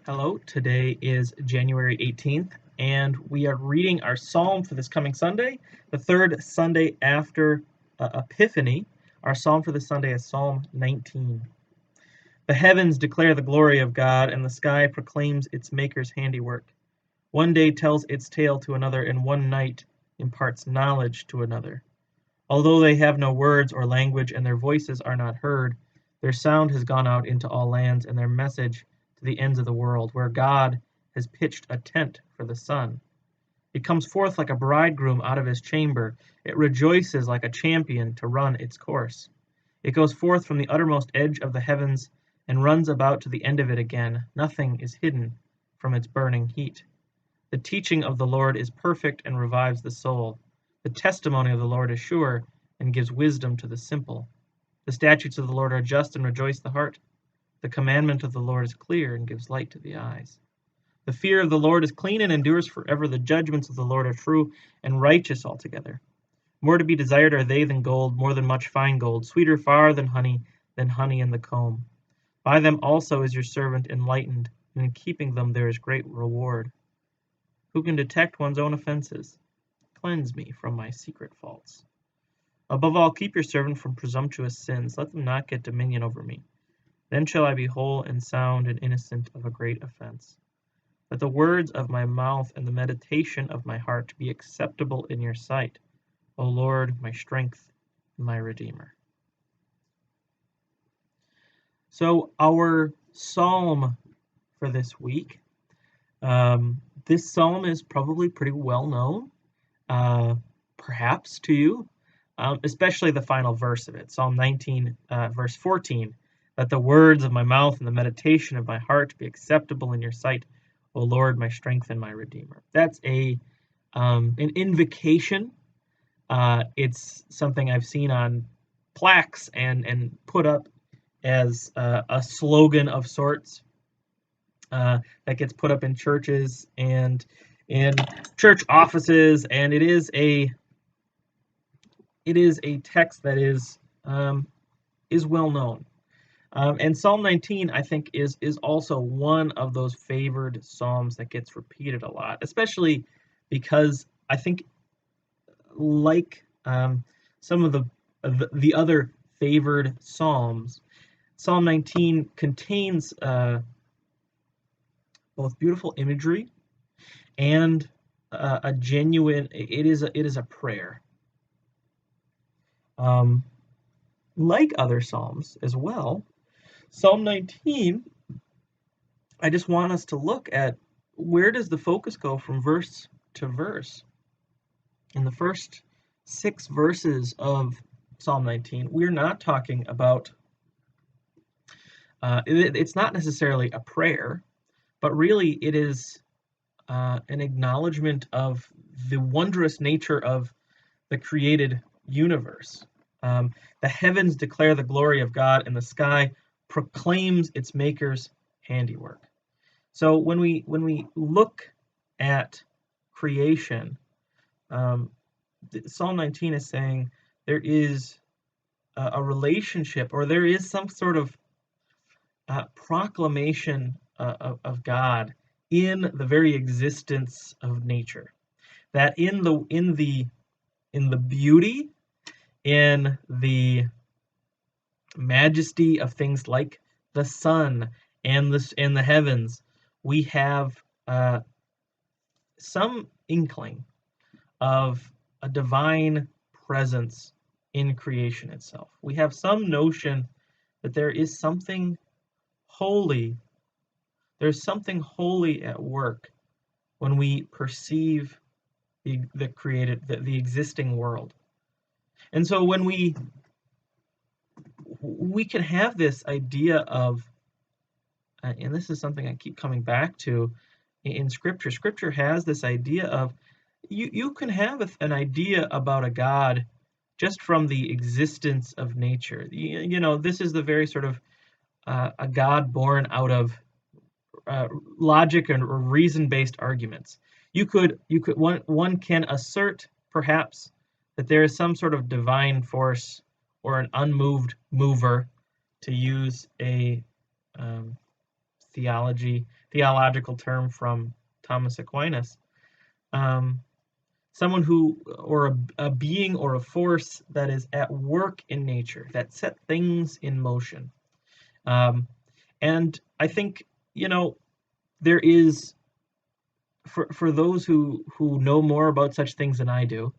Hello, today is January 18th, and we are reading our psalm for this coming Sunday, the third Sunday after Epiphany. Our psalm for this Sunday is Psalm 19. The heavens declare the glory of God, and the sky proclaims its Maker's handiwork. One day tells its tale to another, and one night imparts knowledge to another. Although they have no words or language, and their voices are not heard, their sound has gone out into all lands, and their message to the ends of the world, where God has pitched a tent for the sun. It comes forth like a bridegroom out of his chamber. It rejoices like a champion to run its course. It goes forth from the uttermost edge of the heavens and runs about to the end of it again. Nothing is hidden from its burning heat. The teaching of the Lord is perfect and revives the soul. The testimony of the Lord is sure and gives wisdom to the simple. The statutes of the Lord are just and rejoice the heart. The commandment of the Lord is clear and gives light to the eyes. The fear of the Lord is clean and endures forever. The judgments of the Lord are true and righteous altogether. More to be desired are they than gold, more than much fine gold, sweeter far than honey in the comb. By them also is your servant enlightened, and in keeping them there is great reward. Who can detect one's own offenses? Cleanse me from my secret faults. Above all, keep your servant from presumptuous sins. Let them not get dominion over me. Then shall I be whole and sound and innocent of a great offense. Let the words of my mouth and the meditation of my heart be acceptable in your sight, O Lord, my strength and my Redeemer. So our psalm for this week, this psalm is probably pretty well known, perhaps to you, especially the final verse of it, Psalm 19, verse 14. Let the words of my mouth and the meditation of my heart be acceptable in your sight, O Lord, my strength and my Redeemer. That's an invocation. It's something I've seen on plaques and put up as a slogan of sorts that gets put up in churches and in church offices, and it is a text that is well known. And Psalm 19, I think, is also one of those favored psalms that gets repeated a lot, especially because I think, like some of the other favored psalms, Psalm 19 contains both beautiful imagery and a genuine. It is a prayer. Like other psalms as well, Psalm 19, I just want us to look at where does the focus go from verse to verse. In the first 6 verses of Psalm 19, we're not talking about, it's not necessarily a prayer, but really it is an acknowledgement of the wondrous nature of the created universe. The heavens declare the glory of God, and the sky proclaims its Maker's handiwork. So when we look at creation, Psalm 19 is saying there is a relationship, or there is some sort of proclamation of God in the very existence of nature. That in the beauty, in the majesty of things like the sun and the heavens, we have some inkling of a divine presence in creation itself. We have some notion that there is something holy. There's something holy at work when we perceive the created, the existing world. And so when we can have this idea of, and this is something I keep coming back to in Scripture. Scripture has this idea of, you can have an idea about a God just from the existence of nature. This is the very sort of a God born out of logic and reason-based arguments. One can assert perhaps that there is some sort of divine force or an unmoved mover, to use a theological term from Thomas Aquinas. Someone who, or a being or a force that is at work in nature, that set things in motion. And I think, there is, for those who know more about such things than I do,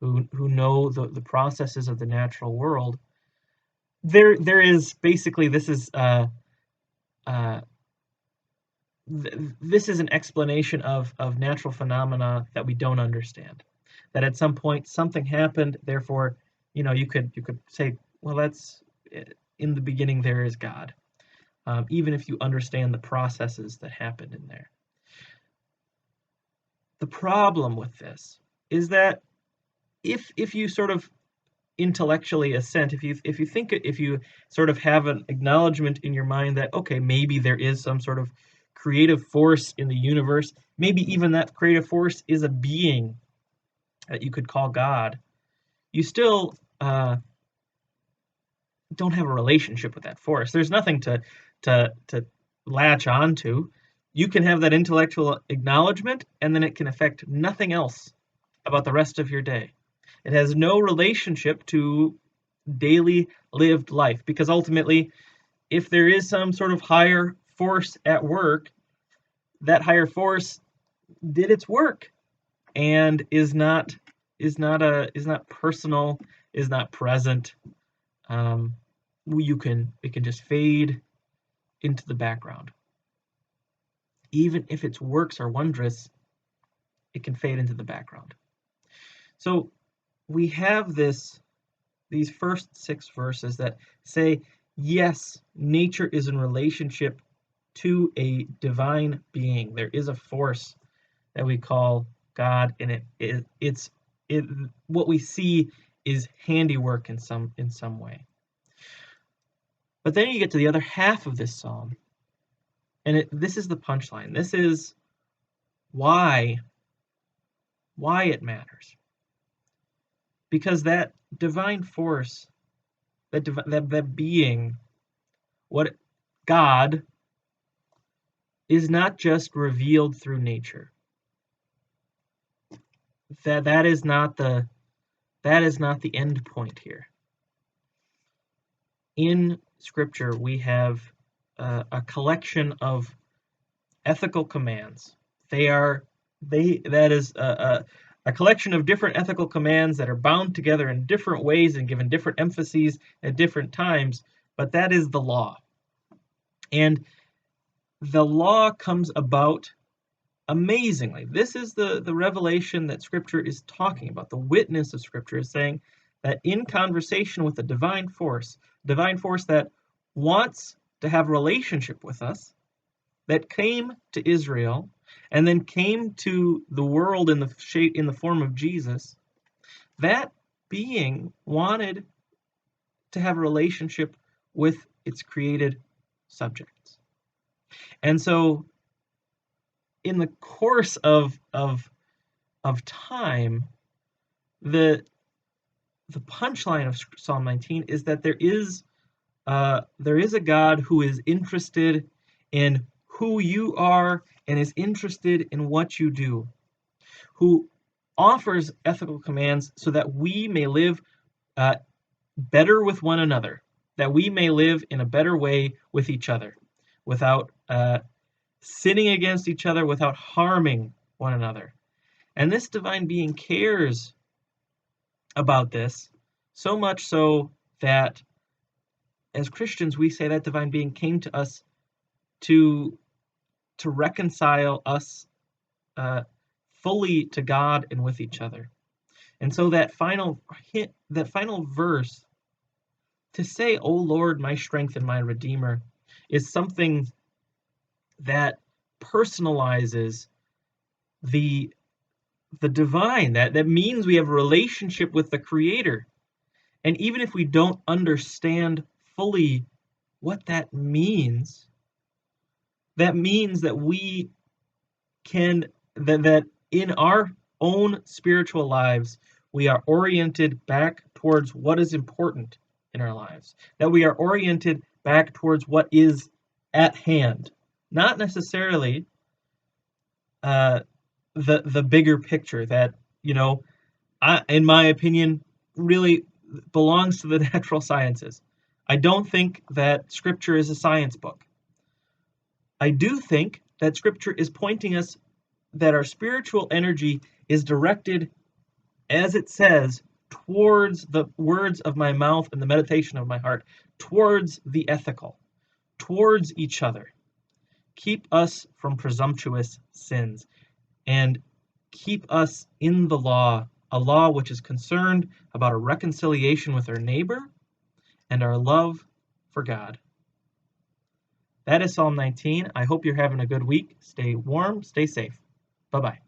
who know the processes of the natural world, there is basically, this is an explanation of natural phenomena that we don't understand. That at some point something happened, therefore, you could say, well, that's, in the beginning there is God, even if you understand the processes that happened in there. The problem with this is that if you sort of intellectually assent, if you sort of have an acknowledgement in your mind that, okay, maybe there is some sort of creative force in the universe, maybe even that creative force is a being that you could call God, you still don't have a relationship with that force. There's nothing to latch on to. You can have that intellectual acknowledgement, and then it can affect nothing else about the rest of your day. It has no relationship to daily lived life, because ultimately, if there is some sort of higher force at work, that higher force did its work and is not personal, is not present. It can just fade into the background. Even if its works are wondrous, it can fade into the background. So we have these first 6 verses that say, yes, nature is in relationship to a divine being. There is a force that we call God, and what we see is handiwork in some way. But then you get to the other half of this psalm, and this is the punchline. This is why it matters. Because that divine force, that being, what God, is not just revealed through nature. That is not the end point here. In Scripture, we have a collection of ethical commands. That is a collection of different ethical commands that are bound together in different ways and given different emphases at different times, but that is the law. And the law comes about amazingly. This is the revelation that Scripture is talking about. The witness of Scripture is saying that in conversation with a divine force that wants to have a relationship with us, that came to Israel and then came to the world in the form of Jesus, that being wanted to have a relationship with its created subjects. And so in the course of time, the punchline of Psalm 19 is that there is a God who is interested in who you are and is interested in what you do, who offers ethical commands so that we may live better with one another, that we may live in a better way with each other, without sinning against each other, without harming one another. And this divine being cares about this, so much so that as Christians, we say that divine being came to us to reconcile us fully to God and with each other. And so that final verse, to say, "O Lord, my strength and my Redeemer," is something that personalizes the divine. That means we have a relationship with the Creator. And even if we don't understand fully what that means that we can, that in our own spiritual lives, we are oriented back towards what is important in our lives, that we are oriented back towards what is at hand, not necessarily the bigger picture that, in my opinion, really belongs to the natural sciences. I don't think that Scripture is a science book. I do think that Scripture is pointing us that our spiritual energy is directed, as it says, towards the words of my mouth and the meditation of my heart, towards the ethical, towards each other. Keep us from presumptuous sins, and keep us in the law, a law which is concerned about a reconciliation with our neighbor and our love for God. That is Psalm 19. I hope you're having a good week. Stay warm, stay safe. Bye-bye.